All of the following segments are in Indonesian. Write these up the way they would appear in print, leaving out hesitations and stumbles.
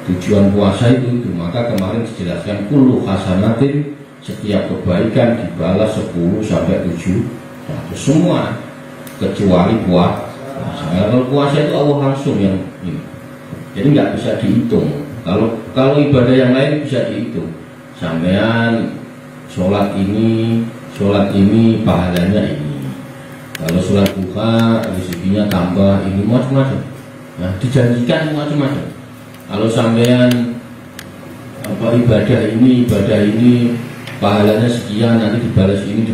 tujuan puasa itu. Maka kemarin dijelaskan kullu hasanatin, setiap kebaikan dibalas 10 sampai 700 semua kecuali puasa. Kalau puasa itu Allah langsung yang ini, jadi nggak bisa dihitung. Kalau ibadah yang lain bisa dihitung. Sampean sholat ini pahalanya ini. Kalau sholat duha rezekinya tambah ini, macam-macam. Nah, dijanjikan macam-macam. Kalau sampean ibadah ini pahalanya sekian, nanti dibalas ini.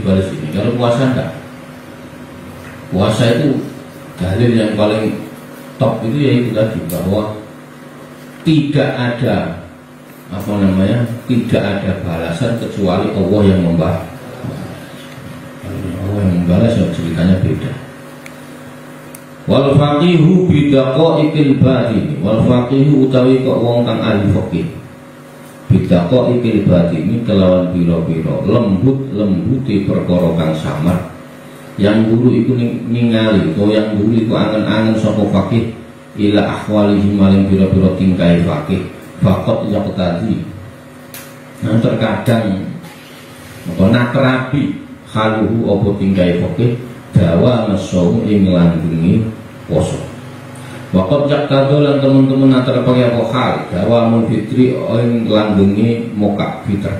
Kalau puasa enggak. Puasa itu dalil yang paling top itu yaitu tadi bahwa tidak ada tidak ada balasan kecuali Allah yang membalas. Allah yang membalas, yang ceritanya beda. Wal faqihu bidaqaiqil batin, wal faqihu utawi kok wong kang ahli fikih. Bidaqaiqil batin kelawan pira-pira lembut-lembuti perkara kang samar. Yang guru itu ningali, atau yang guru itu angen-angen saka fakih ila ahwalihi maling pira-pira tingkai fakih. Fakot yang tadi, nah terkadang atau nakrabi haluhu opo tingkai fakih dawa masomu ing landungi poso. Wakot jak tadolan teman-teman antara pakai apa hal dawa munfitri ing landungi moka fitr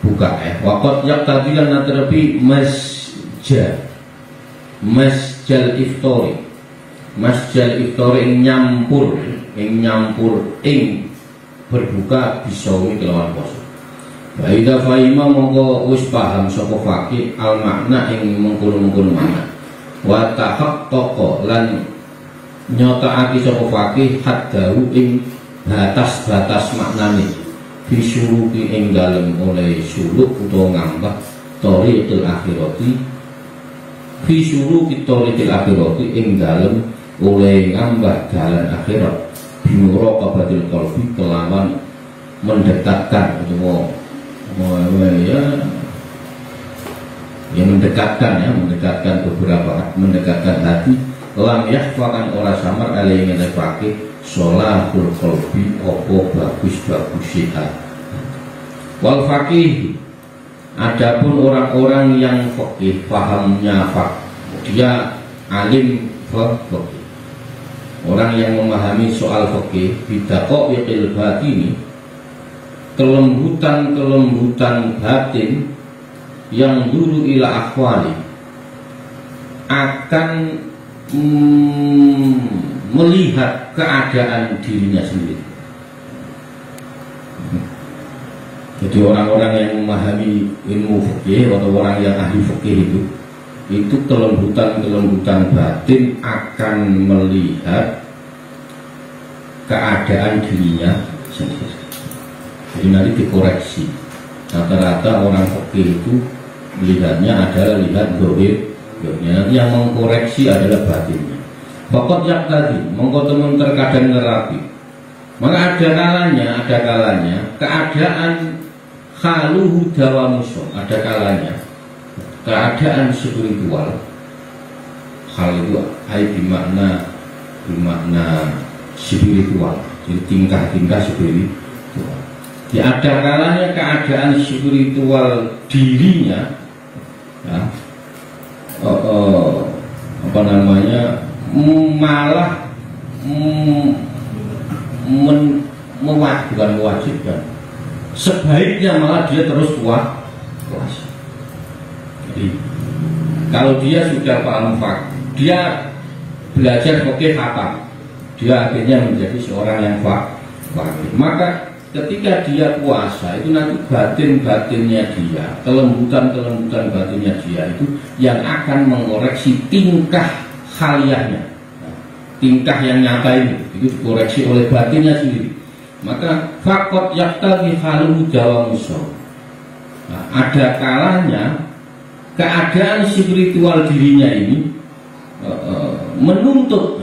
buka wakot jak tadilan antarapi masjal iftori ing nyampur ing berbuka bisawi kelawan poso. Baida faima mongko wis paham sapa fakih al makna ing mengkono-mengkono makna. Wa tahaqqaqa lan nyotaake sapa fakih haddahu ing batas-batas maknane. Bisuruki ing dalem oleh suluk utawa ngambah thoriqil akhirati. Bisuruki thoriqil akhirati ing dalem oleh ngambah dalan akhirat. Bimuraqabatil qalbi kelawan mendekatkan atau mendekatkan hati lam yahfakan ora samar alai ngene fakih sholahul qalbi opo bagus hati. Wal fakih, adapun orang-orang yang fakih pahamnya dia alim fakih, orang yang memahami soal fikih bidaqaiqil batini, kelembutan batin yang dulu ila akhwali, akan melihat keadaan dirinya sendiri. Jadi orang-orang yang memahami ilmu fikih atau orang yang ahli fikih itu kelembutan batin akan melihat keadaan dirinya sendiri. Jadi nanti dikoreksi. Rata-rata orang fikih itu melihatnya adalah lihat dohir, nanti yang mengkoreksi adalah batinnya. Pokok yang tadi mengkotemun terkadang ngerapi. Maka ada kalanya keadaan khaluhu dawamuso, ada kalanya keadaan spiritual. Hal itu bermakna spiritual, jadi tingkah spiritual. Ya, ada kalanya keadaan spiritual dirinya malah bukan mewajibkan, sebaiknya malah dia terus puasa. Jadi kalau dia sudah paham dia belajar fikih apa, dia akhirnya menjadi seorang yang fakih. Maka ketika dia puasa itu nanti batin-batinnya dia, kelembutan batinnya dia itu yang akan mengoreksi tingkah khaliahnya, tingkah yang nyata ini, itu dikoreksi oleh batinnya sendiri. Maka fakot yaktabi haluhu dawamuso. Ada kalanya keadaan spiritual dirinya ini menuntut,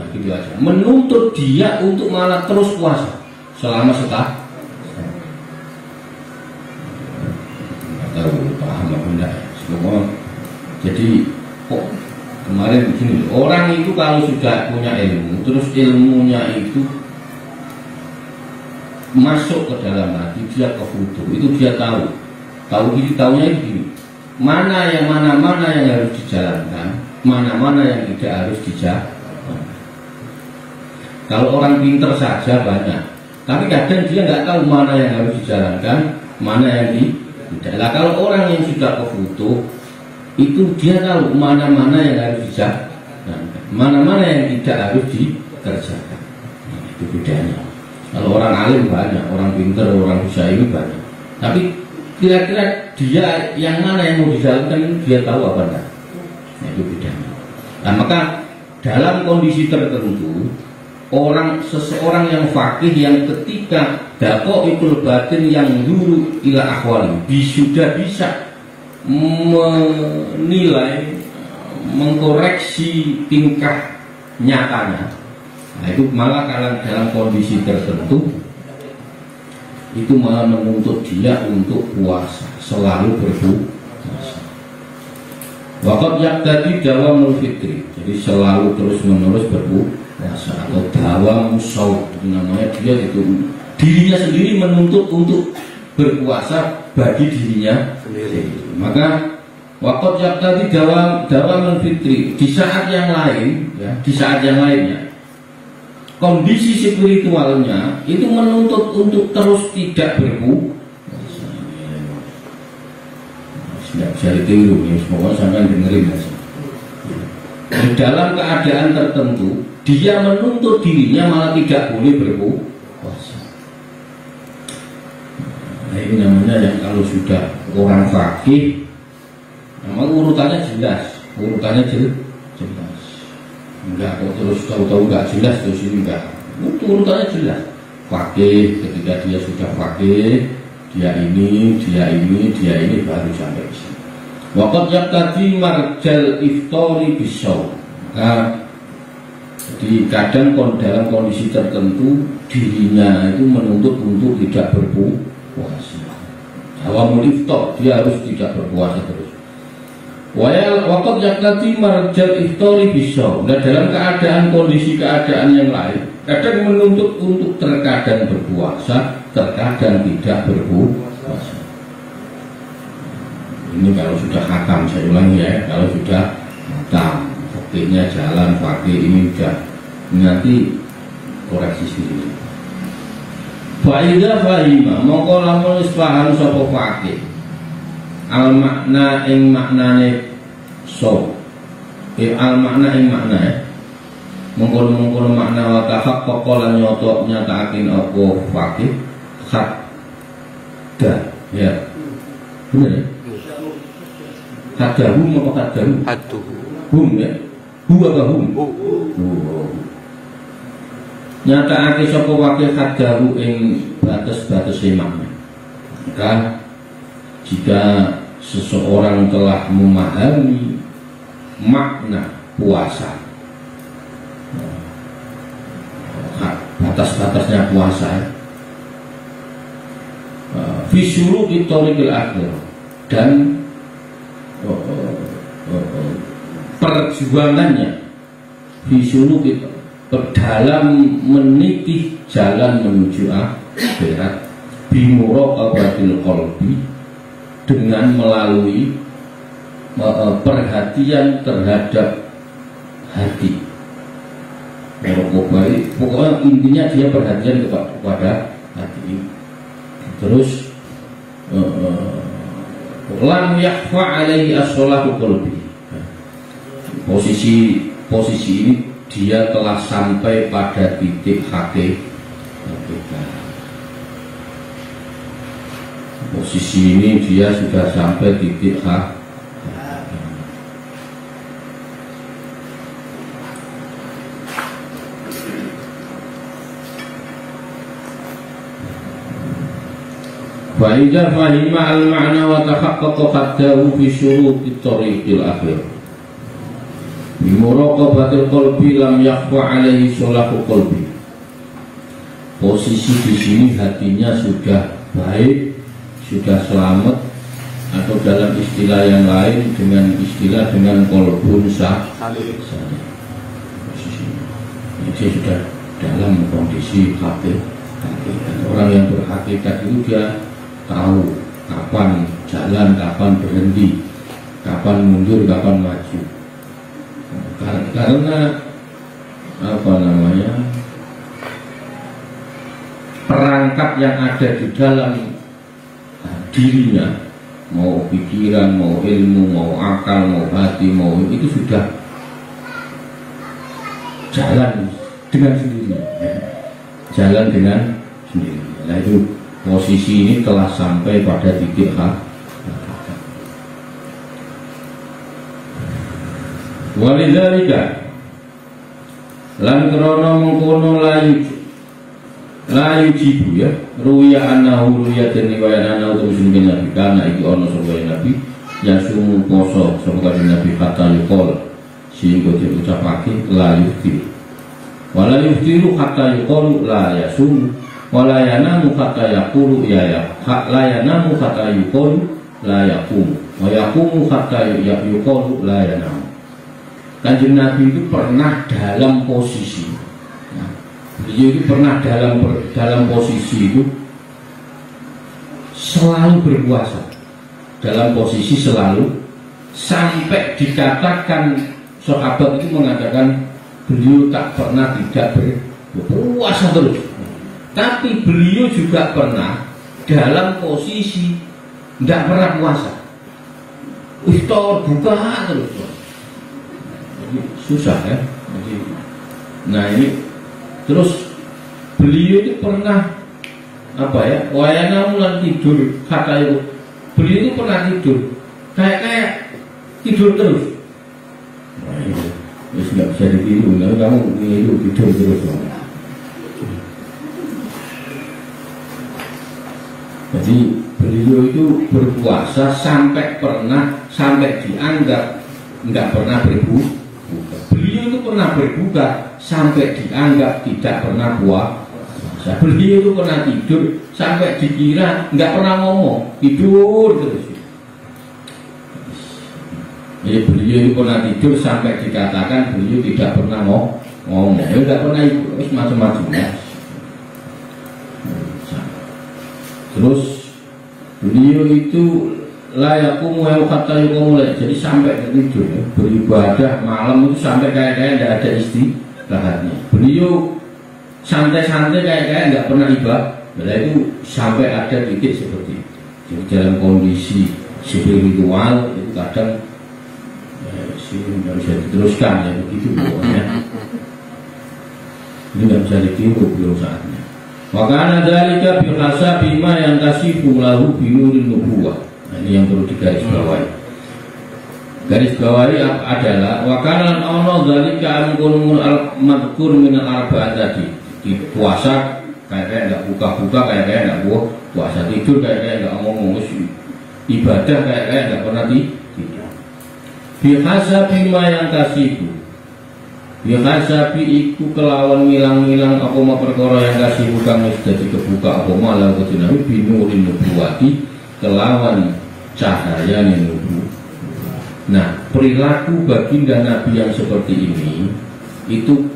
menuntut dia untuk malah terus puasa selama setahun. Tahu paham apa enggak semua. Jadi kok kemarin begini, orang itu kalau sudah punya ilmu, terus ilmunya itu masuk ke dalam hati, dia kefutu, itu dia tahu taunya gini, mana yang harus dijalankan, mana yang tidak harus dijalankan. Kalau orang pinter saja banyak, tapi kadang dia nggak tahu mana yang harus dijalankan, mana yang tidak. Nah, kalau orang yang sudah kefutu, itu dia tahu mana yang harus dijalankan, mana yang tidak harus dikerjakan. Nah, itu bedanya. Kalau orang alim banyak, orang pinter, orang bisa ini banyak, tapi kira-kira dia yang mana yang mau dijalankan, dia tahu apa enggak? Nah, itu bedanya. Nah, maka dalam kondisi tertentu, seseorang yang faqih yang ketika daqaiqul batin yang dulu ila akhwali sudah bisa menilai, mengkoreksi tingkah nyatanya. Nah, itu malah dalam kondisi tertentu itu malah menuntut dia untuk puasa, selalu berpuasa. Waqad yaqtadi dawamul fitri, jadi selalu terus-menerus berpuasa atau dawam shaum, namanya dia itu dirinya sendiri menuntut untuk berpuasa bagi dirinya sendiri. Maka waqad yaqtadi dawamul fitri, di saat yang lain ya, di saat yang lainnya kondisi spiritualnya itu menuntut untuk terus tidak berpuasa. Tidak bisa ditiru, ya, semoga sampai dengerin ya. Dalam keadaan tertentu dia menuntut dirinya malah tidak boleh berpuasa. Nah, ini namanya yang kalau sudah orang faqih, memang urutannya jelas, jelas. Enggak kok terus tahu-tahu enggak jelas terus ini enggak. Itu urutannya jelas. Faqih, ketika dia sudah faqih, dia ini baru sampai ke sini. Waqad yaqtadi marjal iftari bisyaum. Nah, jadi kadang dalam kondisi tertentu dirinya itu menuntut untuk tidak berpuasa. Awamul iftar, dia harus tidak berpuasa terus. Waqad yaqtadi marjal iftari bisyaum. Nah, dalam kondisi keadaan yang lain, kadang menuntut untuk terkadang berpuasa, terkadang tidak berpuasa. Ini kalau sudah hakam, saya ulangi ya, kalau sudah hakam, fakihnya jalan, fakih ini sudah, nanti koreksi sendiri. Fa'idha fa'ima, mongko lamun wis paham sapa fakih al makna ing maknane al makna ing makna mengkono makna wa tahaqqaqa lan nyatakaken apa faqih khadda ya bener ya khaddahu apa khaddahu hum ya hu apa hum nyatakake sapa faqih khaddahu ing batas-batas makna. Maka jika seseorang telah memahami makna puasa, batas-batasnya puasa, fisuru itorikil akhir, dan perjuangannya fisuru dalam meniti jalan menuju akhirat bimuraqabatil qalbi, dengan melalui perhatian terhadap hati. Pokoknya intinya dia perhatian kepada hati. Terus lam yakhfa alaihi as-salatu qalbi. Posisi ini dia telah sampai pada titik hakikat. Posisi ini dia sudah sampai titik hakikat. Fa'idha fahima al-ma'na wa tahaqqaqa qaddahu fi syuruti tariqil akhir bimuraqabatil qalbi lam yakhfa alaihi sholahu qalbi. Posisi di sini hatinya sudah baik, sudah selamat, atau dalam istilah yang lain dengan qalbun salih. Posisi ini dia sudah dalam kondisi hakikat. orang yang berhakikat itu dia tahu kapan jalan, kapan berhenti, kapan mundur, kapan maju. Karena apa namanya, perangkat yang ada di dalam dirinya, mau pikiran, mau ilmu, mau akal, mau hati, mau itu sudah jalan dengan sendirinya, jalan dengan sendiri. Nah itu posisi ini telah sampai pada titik walidzalika lan krana mengkono layu jibu ya ruya annahu ruya den riwayat ana utawa sing nabi kana iki ana sapa nabi yang sumu poso sapa nabi kata yukol sehingga diucapake la yufti wala yuftiru kata yukol la yasum wala yanamu kata yaqulu ya hak la yanamu kata yukol la yakum wa yakumu kata yukol la yanamu. Kanjeng Nabi itu pernah dalam posisi, beliau itu pernah dalam posisi itu selalu berpuasa, dalam posisi selalu, sampai dikatakan sahabat itu mengatakan beliau tak pernah tidak berpuasa terus. Tapi beliau juga pernah dalam posisi tidak pernah puasa, iftar buka terus. Susah ya. Jadi, nah ini terus beliau itu pernah apa ya, wayana mulan tidur, kata itu beliau itu pernah tidur kayak tidur terus. Nah itu nggak bisa ditiru, kamu itu tidur terus. Jadi beliau itu berpuasa sampai dianggap nggak pernah berbuka. Beliau itu pernah berbuka sampai dianggap tidak pernah puasa. Beliau itu pernah tidur sampai dikira nggak pernah ngomong, tidur terus. Jadi beliau itu pernah tidur sampai dikatakan beliau tidak pernah ngomong. Ya nggak pernah ikut macam-macam ya. Terus beliau itu layakumu yang kata yukumu, jadi sampai tidur ya, beribadah malam itu sampai kayak tidak ada istirahatnya. Beliau santai-santai kayak nggak pernah ibadah, itu sampai ada titik seperti itu. Jadi dalam kondisi spiritual itu kadang nggak bisa diteruskan ya begitu pokoknya. Ini nggak bisa ditiru belum saatnya. Makanya dalika bihasa bima yang kasifu lahu binurin nubuwah. Nah, ini yang perlu digarisbawahi. Garis bawahi adalah wakalan ono dalika amkunul al-madkur minal arba'at tadi. Di puasa kayak enggak buka-buka, kayak enggak puasa, tidur kayak enggak ngomong, ibadah kayak enggak pernah tidur. Bihasa bima yang kasifu. Bihasa bi iku kelawan milang-milang apa ma perkara yang kasifu kang wis dadi kebuka apa ma la kudunawi binurin nubuwati kelawan cahaya nubuwah. Nah, perilaku baginda Nabi yang seperti ini itu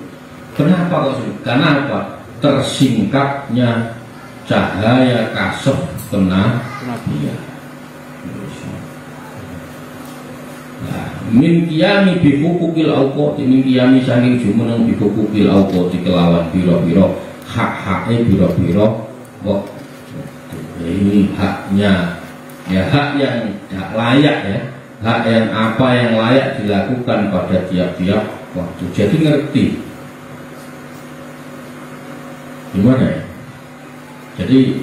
kenapa kok? Karena apa? Tersingkapnya cahaya kasef kenabian. Nah, min qiyami bi hukukil awqati, min qiyami saking jumeneng bi hukukil awqati kelawan pira-pira hak-hake pira-pira kok ini haknya ya, hak yang hak layak ya, hak yang apa yang layak dilakukan pada tiap-tiap waktu. Jadi ngerti gimana ya? Jadi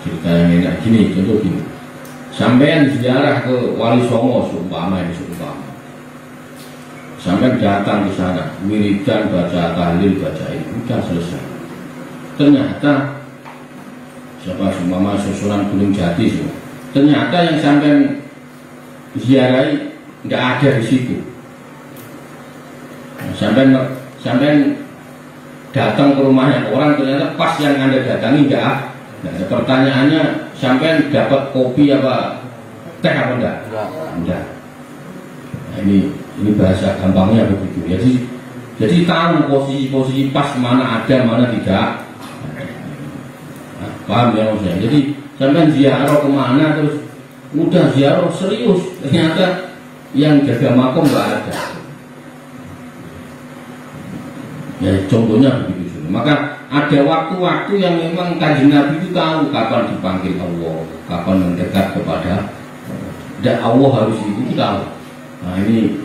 cerita yang enak gini, contoh gini, sampean ziarah ke Wali Songo seumpama ini seumpama, sampean datang ke sana, wiridan, baca tahlil, baca itu, udah selesai. Ternyata siapa seumpama Susunan Gunung Jati semua, ternyata yang sampean ziarahi nggak ada di situ. Nah, sampean datang ke rumahnya orang, ternyata pas yang Anda datangi nggak ada. Pertanyaannya, sampean dapat kopi apa teh apa enggak? Enggak. Nah, ini bahasa gampangnya begitu. Jadi Jadi tahu posisi-posisi pas mana ada, mana tidak. Nah, paham ya maksudnya? Jadi sampai ziarah kemana terus udah ziarah serius, ternyata yang jaga makom nggak ada. Ya contohnya begitu. Maka ada waktu-waktu yang memang Kanjeng Nabi itu tahu kapan dipanggil Allah, kapan mendekat kepada dan Allah harus itu tahu. Nah ini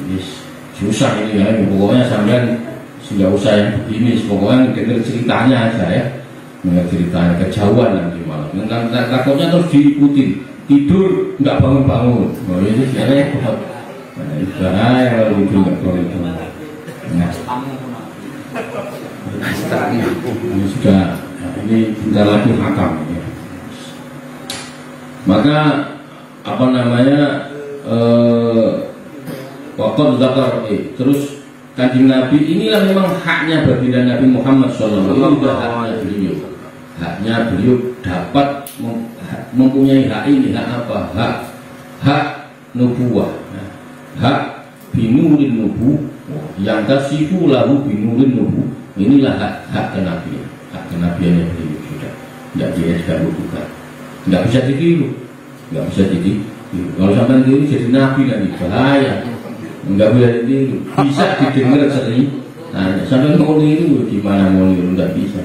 susah ini ya, pokoknya sampean nggak usah yang begini, pokoknya dengar ceritanya aja ya, dengar ceritanya kejauhan nanti malam. Takutnya terus diikutin, tidur nggak bangun-bangun. Oh ini sih repot. Bahaya kalau tidur nggak bangun-bangun. Nah, ini sudah, ini bentar lagi hakam ya. Maka apa namanya waktu zakar terus Kanjeng Nabi inilah memang haknya baginda Nabi Muhammad SAW. Ini sudah haknya beliau. Haknya beliau dapat mempunyai hak ini. Hak apa? Hak nubuwah. Hak binurin nubu yang tasifu lahu binurin nubu. Inilah hak kenabian. Hak kenabiannya beliau sudah. Tidak dia bukan. Tidak bisa ditiru. Nggak bisa jadi kalau sampai diri jadi nabi nanti bahaya, nggak boleh ditiru. Bisa didengar sering, nah sampai mau niru gimana mau niru nggak bisa.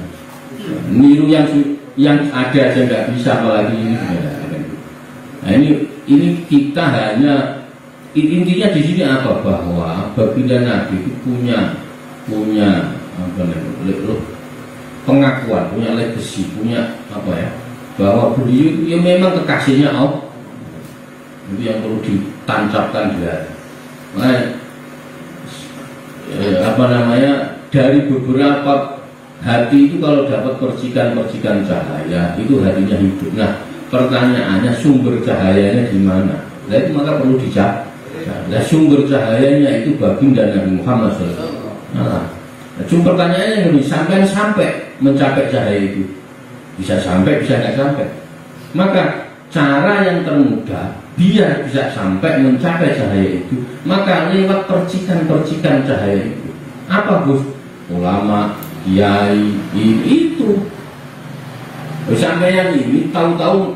Niru yang ada aja nggak bisa, apalagi ini. Nah ini kita hanya intinya di sini apa, bahwa baginda Nabi itu punya apa namanya, pengakuan, punya legacy, punya apa ya, bahwa beliau itu ya memang kekasihnya Allah. Itu yang perlu ditancapkan di hati. Nah, apa namanya, dari beberapa hati itu kalau dapat percikan-percikan cahaya itu hatinya hidup. Nah pertanyaannya sumber cahayanya di mana? Nah itu maka perlu dicari. Nah sumber cahayanya itu baginda Nabi Muhammad SAW. Nah cuma pertanyaannya ini sampai mencapai cahaya itu. Bisa sampai, bisa nggak sampai. Maka cara yang termudah biar bisa sampai mencapai cahaya itu, maka lewat percikan-percikan cahaya itu. Apa Gus? Ulama, kiai, itu. Sampai ini tahu-tahu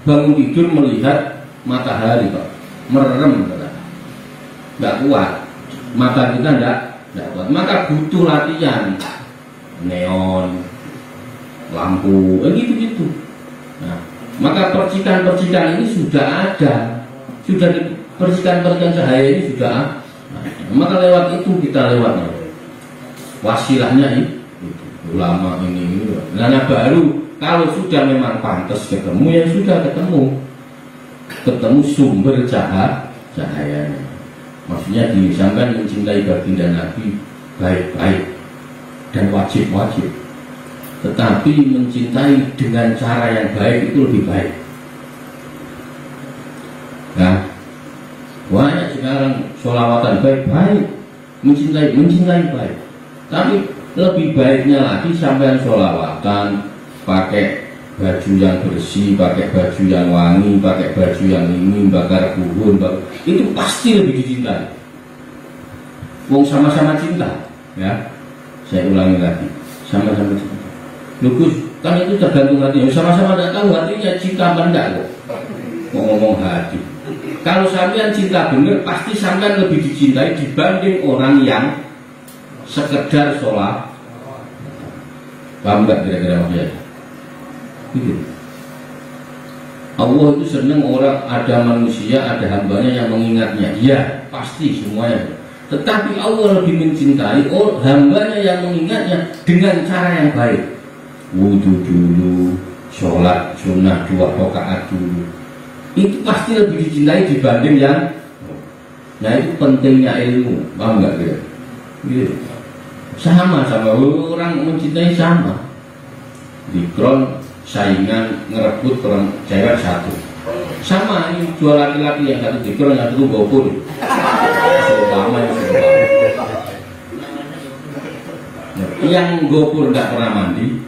bangun tidur melihat matahari Pak, merem, nggak kuat. Mata kita nggak kuat. Maka butuh latihan, neon, lampu, gitu. Nah, maka percikan-percikan ini sudah ada, sudah percikan-percikan cahaya ini sudah ada. Maka lewat itu kita lewat wasilahnya itu ulama ini. Nah baru kalau sudah memang pantas ketemu, ya sudah ketemu sumber cahayanya. Maksudnya disampaikan mencintai baginda Nabi baik-baik dan wajib. Tetapi mencintai dengan cara yang baik itu lebih baik. Nah, banyak sekarang sholawatan baik-baik, mencintai baik. Tapi lebih baiknya lagi sampai sholawatan pakai baju yang bersih, pakai baju yang wangi, pakai baju yang ini, bakar buhun, itu pasti lebih dicintai. Wong sama-sama cinta, ya. Saya ulangi lagi, sama-sama cinta. Lugus, kan itu tergantung hatinya. Sama-sama tidak tahu hatinya cinta apa enggak kok. Mau ngomong hati. Kalau sampean cinta bener, pasti sampean lebih dicintai dibanding orang yang sekedar sholat. Paham enggak kira-kira maksudnya? Gitu. Allah itu senang orang, ada manusia, ada hambanya yang mengingatnya. Iya, pasti semuanya. Tetapi Allah lebih mencintai hambanya yang mengingatnya dengan cara yang baik. Wudhu dulu, sholat sunnah 2 rakaat dulu. Itu pasti lebih dicintai dibanding yang. Nah itu pentingnya ilmu, paham nggak dia? Gitu. Sama orang mencintai sama. Dikron saingan ngerebut orang cewek satu. Sama ini dua laki-laki, yang satu dikron, yang satu gopur. Selama yang gopur nggak pernah mandi,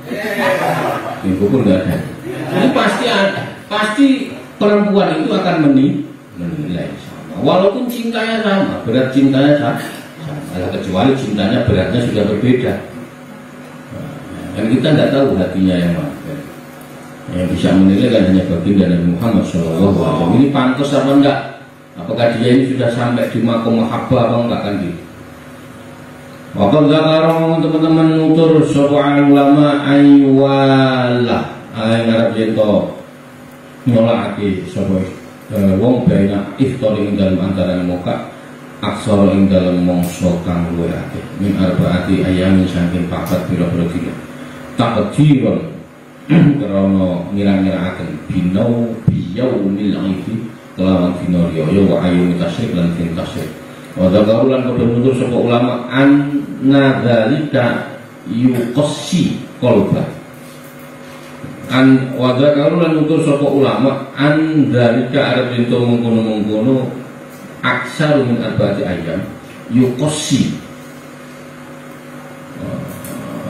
yang gopur nggak ada. Ini pasti ada, pasti perempuan itu akan menilai sama. Walaupun cintanya sama, berat cintanya sama. Nah, kecuali cintanya beratnya sudah berbeda. Dan kita tidak tahu hatinya yang mana. Yang bisa menilai kan hanya baginda Nabi Muhammad SAW. Ini pantas apa enggak? Apakah dia ini sudah sampai di makom mahabbah apa enggak kan gitu? Wakil zakarong teman-teman nutur soal ulama aywala ngarap jento nyolaki soal wong banyak iftar ing dalam antara muka aksara ing dalam mongso kang luwih akeh min arbaati ayamin saking papat pira-pira dina takdiron karena ngira-ngiraaken binau biyaumil aidi kelawan dina riya wa ayyun tasyrik lan din tasyrik. Wa dzakarulan padha nutur sapa ulama anna dzalika yuqassi qalba. Wa dzakarulan nutur sapa ulama an dzalika arep ento mengkono-mengkono aksar min arba'ati ayyam yuqassi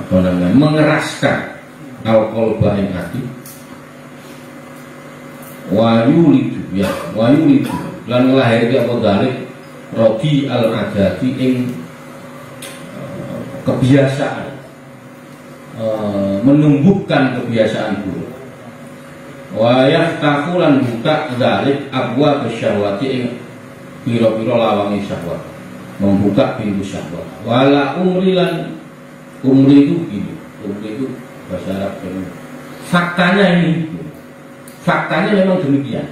apa namanya mengeraskan qalba ing hati wa yulidu ya wa yulidu lan nglahirke apa dalik rodi al-adati ing kebiasaan menumbuhkan kebiasaan buruk wa yaftahu lan buka dalik abwa syahwati ing pira-pira lawangi syahwat membuka pintu syahwat wala umri lan umri itu gini umri itu bahasa Arab faktanya ini faktanya memang demikian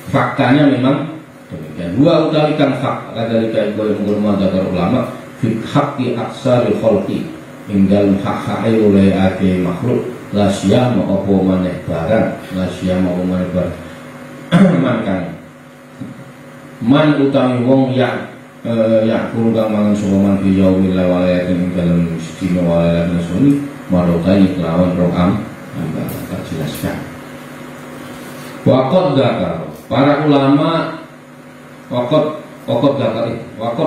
faktanya memang demikian. Dua utawi kang hak kadalika iku ngurma dakar ulama fi haqqi aksaril khalqi ing dalem hak-hake oleh ake makhluk la siyama apa maneh barang la siyama apa maneh barang makan man utawi wong ya kulo kang mangan sapa man fi yaumil lawaya ing dalem sedina wala nasuni marotani kelawan ro'am tak jelaskan. Waqad dakar para ulama wakot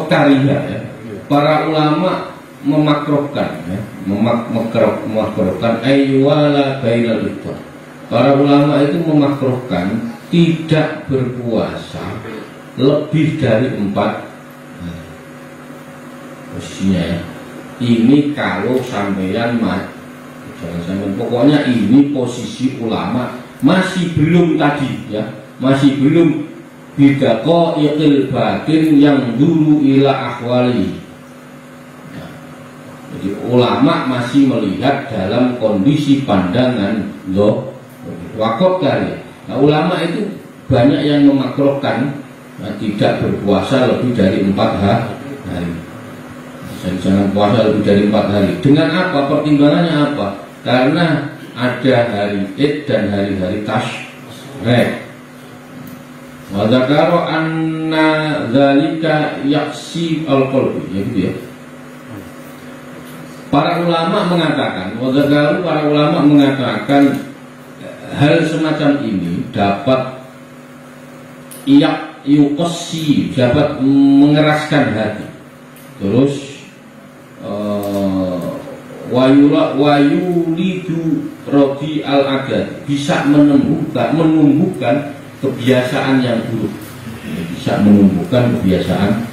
kariha ya. Para ulama memakruhkan ya, memakruhkan aywala bainal iftar. Para ulama itu memakruhkan tidak berpuasa lebih dari 4 hari. Posisinya ya. Ini kalau sampeyan jangan sampai pokoknya ini posisi ulama masih belum tadi ya, masih belum bidako iqil batin yang dulu ila akhwali. Nah, jadi ulama masih melihat dalam kondisi pandangan wakot karya. Nah, ulama itu banyak yang memakruhkan tidak berpuasa lebih dari 4 hari. Jadi jangan puasa lebih dari 4 hari. Dengan apa? Pertimbangannya apa? Karena ada hari Id dan hari-hari Tasyrik. Wa dzakara anna dzalika yaksi al-qalbi, ya gitu ya. Para ulama mengatakan, para ulama mengatakan hal semacam ini dapat yuqassi, dapat mengeraskan hati. Terus wayulidu rodi al-agad, bisa menumbuhkan kebiasaan yang buruk, bisa menumbuhkan kebiasaan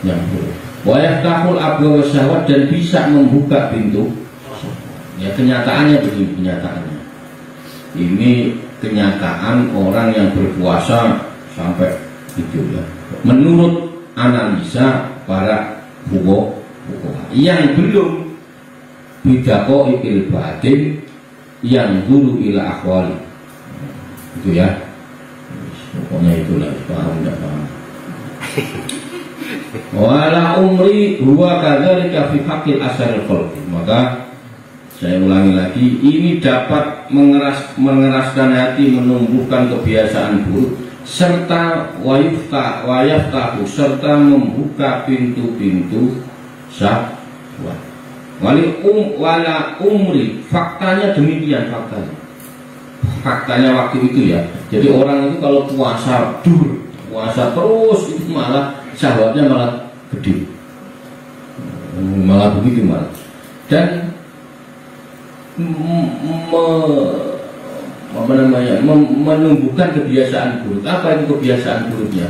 yang buruk. Wayaftahul abwa syahwat, dan bisa membuka pintu. Ya kenyataannya begini, kenyataannya ini kenyataan orang yang berpuasa sampai itu ya. Menurut analisa para fuqaha yang belum bidako ikil batin yang dulu ila akhwali, itu ya. Pokoknya itulah, paham tidak paham. Wala umri huwa kadzalika fi haqqil asaril khalqi. Maka saya ulangi lagi, ini dapat mengeraskan hati, menumbuhkan kebiasaan buruk, serta wayaftahu, serta membuka pintu-pintu syahwat. Wala umri, faktanya demikian, faktanya waktu itu ya. Jadi orang itu kalau puasa terus itu malah syahwatnya malah gede, malah begitu malah. Dan menumbuhkan kebiasaan buruk. Apa itu kebiasaan buruknya?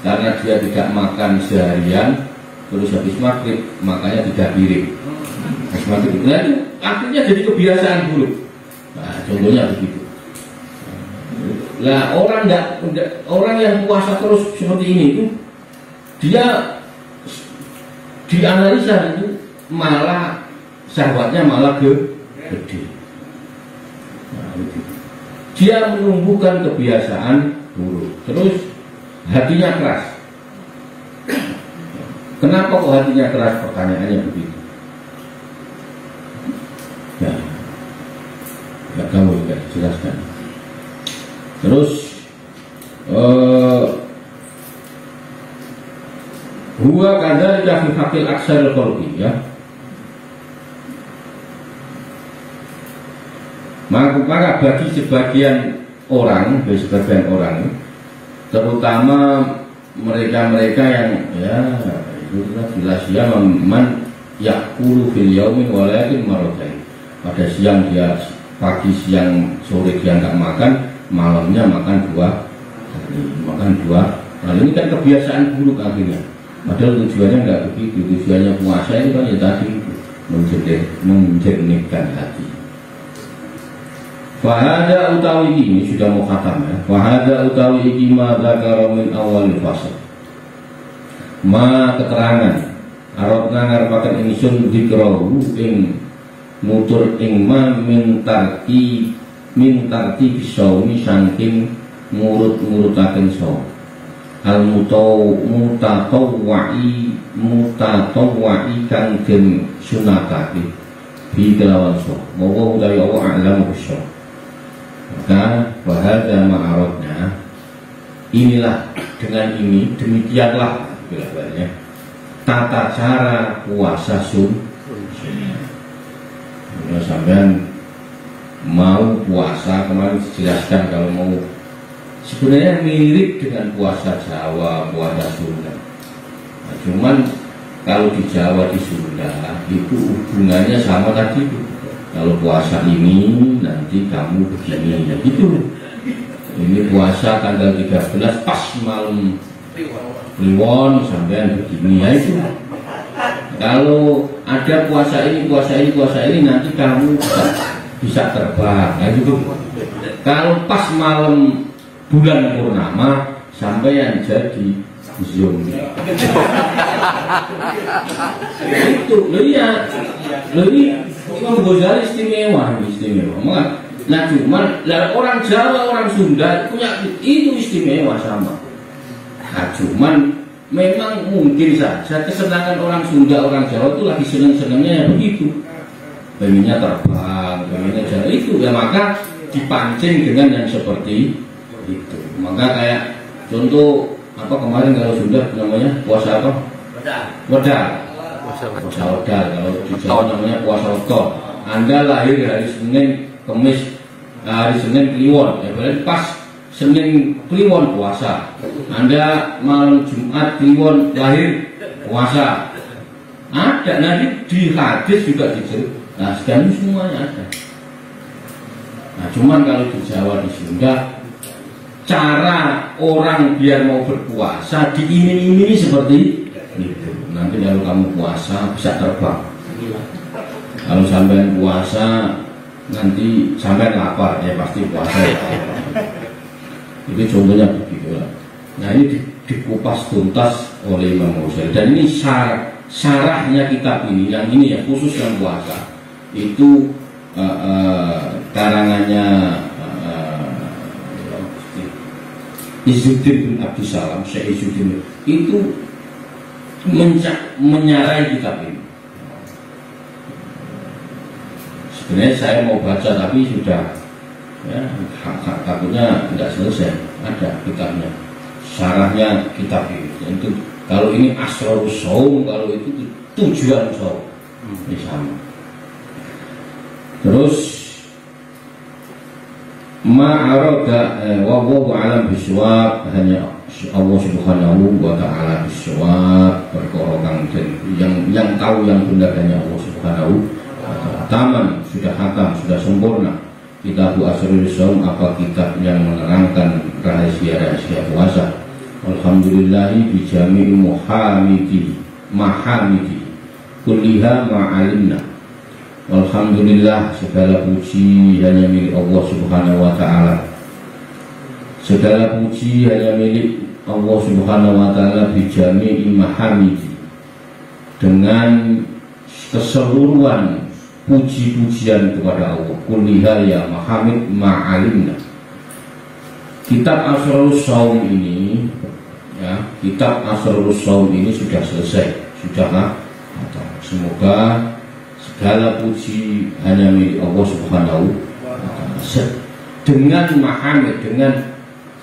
Karena dia tidak makan seharian, terus habis maghrib makanya 3 piring. Habis maghrib, nah itu akhirnya jadi kebiasaan buruk. Nah, contohnya begitu. Nah, orang yang puasa terus seperti ini itu dia dianalisa itu malah syahwatnya malah gede. Nah, dia menumbuhkan kebiasaan buruk, terus hatinya keras. Kenapa kok hatinya keras? Pertanyaannya begitu. Ya, nggak tahu, nggak dijelaskan. Terus huwa kadzalika fi haqqil aksaril khalqi, ya. Maka bagi sebagian orang, terutama mereka-mereka yang ya itu jelas ya man yakulu fil yaumin walakin marratain. Pada siang dia, pagi, siang, sore dia nggak makan, malamnya makan 2 kali. Nah ini kan kebiasaan buruk akhirnya. Padahal tujuannya nggak begitu. Tujuannya puasa itu kan ya tadi menjernihkan hati. Fahada utawi ini sudah mau khatam ya. Fahada utawi ini ma dzakara min awal fasal. Ma keterangan arotna ngarepaken ingsun dikrahu ing nutur ing ma min tarki bisaumi saking ngurut-ngurutaken saum. Al mutatawwa'i kang den sunatake bi kelawan saum. Moga utawi Allah a'lamu bisaum. Maka bahada ma'arotnya inilah, dengan ini demikianlah bilahnya tata cara puasa sunnah. Sampean mau puasa, kemarin dijelaskan kalau mau sebenarnya mirip dengan puasa Jawa, puasa Sunda. Nah, cuman kalau di Jawa, di Sunda itu hubungannya sama tadi. Kalau puasa ini nanti kamu begini ya gitu. Ini puasa tanggal 13 pas malam Kliwon sampai begini ya itu. Kalau ada puasa ini nanti kamu bisa terbang ya gitu. Kalau pas malam bulan purnama sampai yang jadi zombie. Itu loh iya. Imam Ghazali istimewa. Nah cuman orang Jawa, orang Sunda punya itu istimewa sama. Nah cuman memang mungkin saja kesenangan orang Sunda, orang Jawa itu lagi seneng-senengnya ya begitu. Pengennya terbang, pengennya jalan itu ya, maka dipancing dengan yang seperti itu. Maka kayak contoh apa kemarin kalau Sunda namanya puasa apa? Wedal. Puasa wedal, kalau di Jawa namanya puasa weton. Anda lahir hari Senin, Kamis, hari Senin Kliwon, ya berarti pas Senin Kliwon puasa. Anda malam Jumat Kliwon lahir puasa. Ada nanti di hadis juga dijelaskan. Nah sekarang semuanya ada. Nah cuman kalau di Jawa, di Sunda, cara orang biar mau berpuasa diiming-imingi seperti itu. Nanti kalau kamu puasa bisa terbang. Kalau sampai puasa nanti sampai lapar ya pasti puasa ya. Itu contohnya begitu. Nah ini dikupas tuntas oleh Imam Ghazali. Dan ini syarahnya kitab ini, yang ini ya khusus yang puasa. Itu karangannya Izzuddin bin Abdussalam, Syekh Izzuddin itu menyarai kitab ini. Sebenarnya saya mau baca tapi sudah ya, takutnya tidak selesai. Ada kitabnya, syarahnya kitab ini. Itu kalau ini asrarus shaum, kalau itu tujuan shaum, ini sama. Terus ma'arada wallahu alam bisawab, hanya Allah Subhanahu wa taala bisawab, perkara yang tahu yang benar hanya Allah Subhanahu wa taala. Taman sudah hakam, sudah sempurna. Kitab Asrarul Shaum, apa kitab yang menerangkan rahasia-rahasia puasa. Alhamdulillahi bijami'i muhamidi mahamidi kulliha ma'alimna. Alhamdulillah, segala puji hanya milik Allah Subhanahu wa ta'ala. Segala puji hanya milik Allah Subhanahu wa ta'ala bijami'i mahamidi, dengan keseluruhan puji-pujian kepada Allah. Kulliha ya mahamid ma'alimna. Kitab Asrarus Shaum ini, ya, kitab Asrarus Shaum ini sudah selesai, sudah. Semoga segala puji hanya milik Allah Subhanahu wa ta'ala dengan mahamid, dengan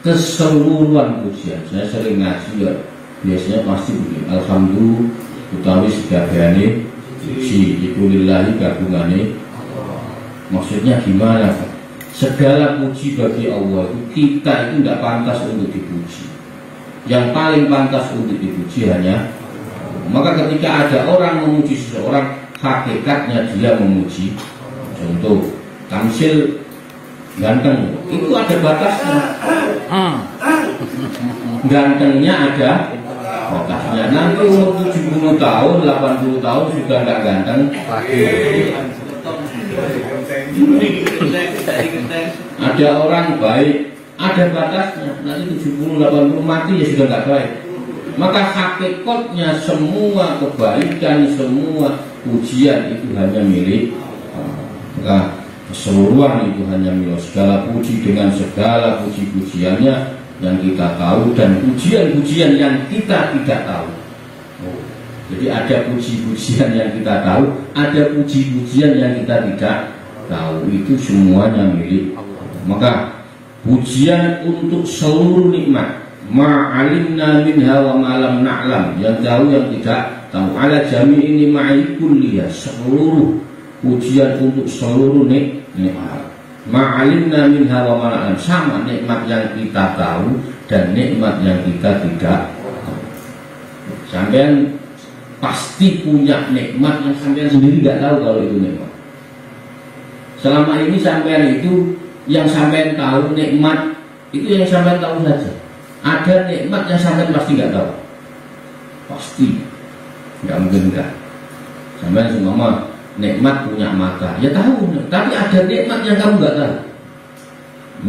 keseluruhan pujian. Saya sering ngaji ya, biasanya pasti begini, alhamdulillah utawi segabehane puji iku lillahi kagungane. Maksudnya gimana Pak? Segala puji bagi Allah itu, kita itu tidak pantas untuk dipuji. Yang paling pantas untuk dipuji hanya Allah. Maka ketika ada orang memuji seseorang, hakikatnya dia memuji. Contoh, tamsil ganteng, itu ada batasnya. Gantengnya ada batasnya. Nanti umur 70 tahun, 80 tahun sudah nggak ganteng lagi. Ada orang baik, ada batasnya. Nanti 70-80 mati ya sudah nggak baik. Maka hakikatnya semua kebaikan, semua pujian itu hanya milik Allah. Keseluruhan itu hanya milik. Segala puji dengan segala puji-pujiannya yang kita tahu dan pujian-pujian yang kita tidak tahu. Jadi ada puji-pujian yang kita tahu, ada puji-pujian yang kita tidak tahu. Itu semuanya milik Allah. Maka pujian untuk seluruh nikmat, ma'alimna minha wa ma'lam na'lam, yang tahu yang tidak tahu, ala jami ini ma'ikulliyah, seluruh pujian untuk seluruh nikmat, ma'alimna minha wa ma'lam, sama nikmat yang kita tahu dan nikmat yang kita tidak tahu. Sampean pasti punya nikmat yang sampean sendiri nggak tahu kalau itu nikmat. Selama ini sampean itu yang sampean tahu nikmat itu yang sampean tahu saja. Ada nikmat yang sampean pasti nggak tahu, pasti nggak mungkin enggak. Sampean semua nikmat punya mata, ya tahu, tapi ada nikmat yang kamu nggak tahu,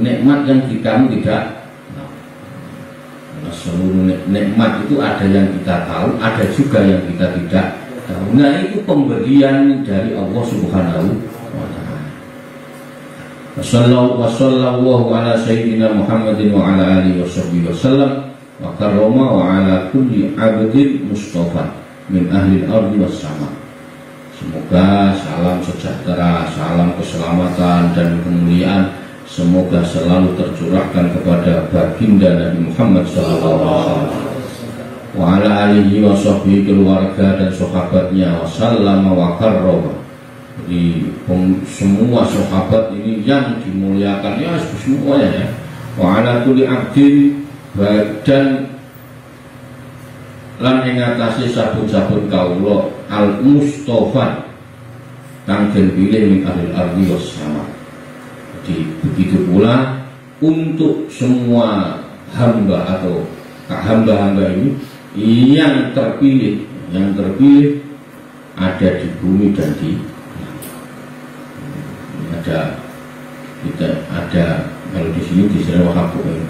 nikmat yang kamu tidak tahu. Nah, seluruh nikmat itu ada yang kita tahu, ada juga yang kita tidak tahu. Nah, itu pemberian dari Allah Subhanahu wa ta'ala. Wassallallahu ala sayyidina Muhammadin wa ala alihi wa sallam wa karrama wa ala kulli abdin mustafa min ahli al-ardi was sama. Semoga salam sejahtera, salam keselamatan dan kemuliaan semoga selalu tercurahkan kepada baginda Nabi Muhammad SAW wa ala alihi wa sahbihi, keluarga dan sahabatnya, wa sallama wa karrama. Di semua sahabat ini yang dimuliakan ya semuanya ya. Wa ala kulli abdin, dan lan ing atase sabun-sabun kawula al mustofa kang den pilih min ahli ardi was sama. Jadi begitu pula untuk semua hamba atau hamba-hamba ini yang terpilih ada di bumi dan di ada kalau di sini di sana wahab ini.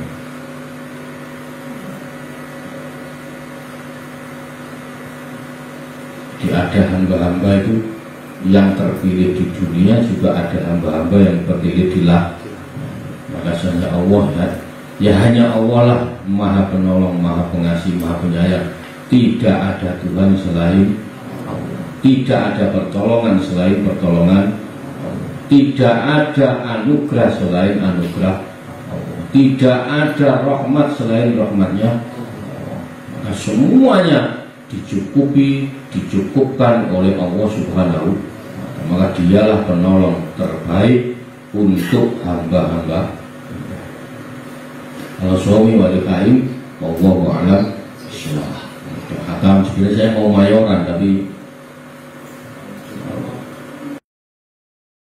Ada hamba-hamba itu yang terpilih di dunia, juga ada hamba-hamba yang terpilih di langit. Maka hanya Allah ya hanya Allah lah Maha Penolong, Maha Pengasih, Maha Penyayang. Tidak ada Tuhan selain Allah. Tidak ada pertolongan selain pertolongan Allah. Tidak ada anugerah selain anugerah Allah. Tidak ada rahmat selain rahmatnya Allah. Maka semuanya dicukupkan oleh Allah Subhanahu wa ta'ala. Maka dialah penolong terbaik untuk hamba-hamba. Kalau suami wali kain, wallahu a'lam bishawab. Khatam, sebenarnya saya mau mayoran tapi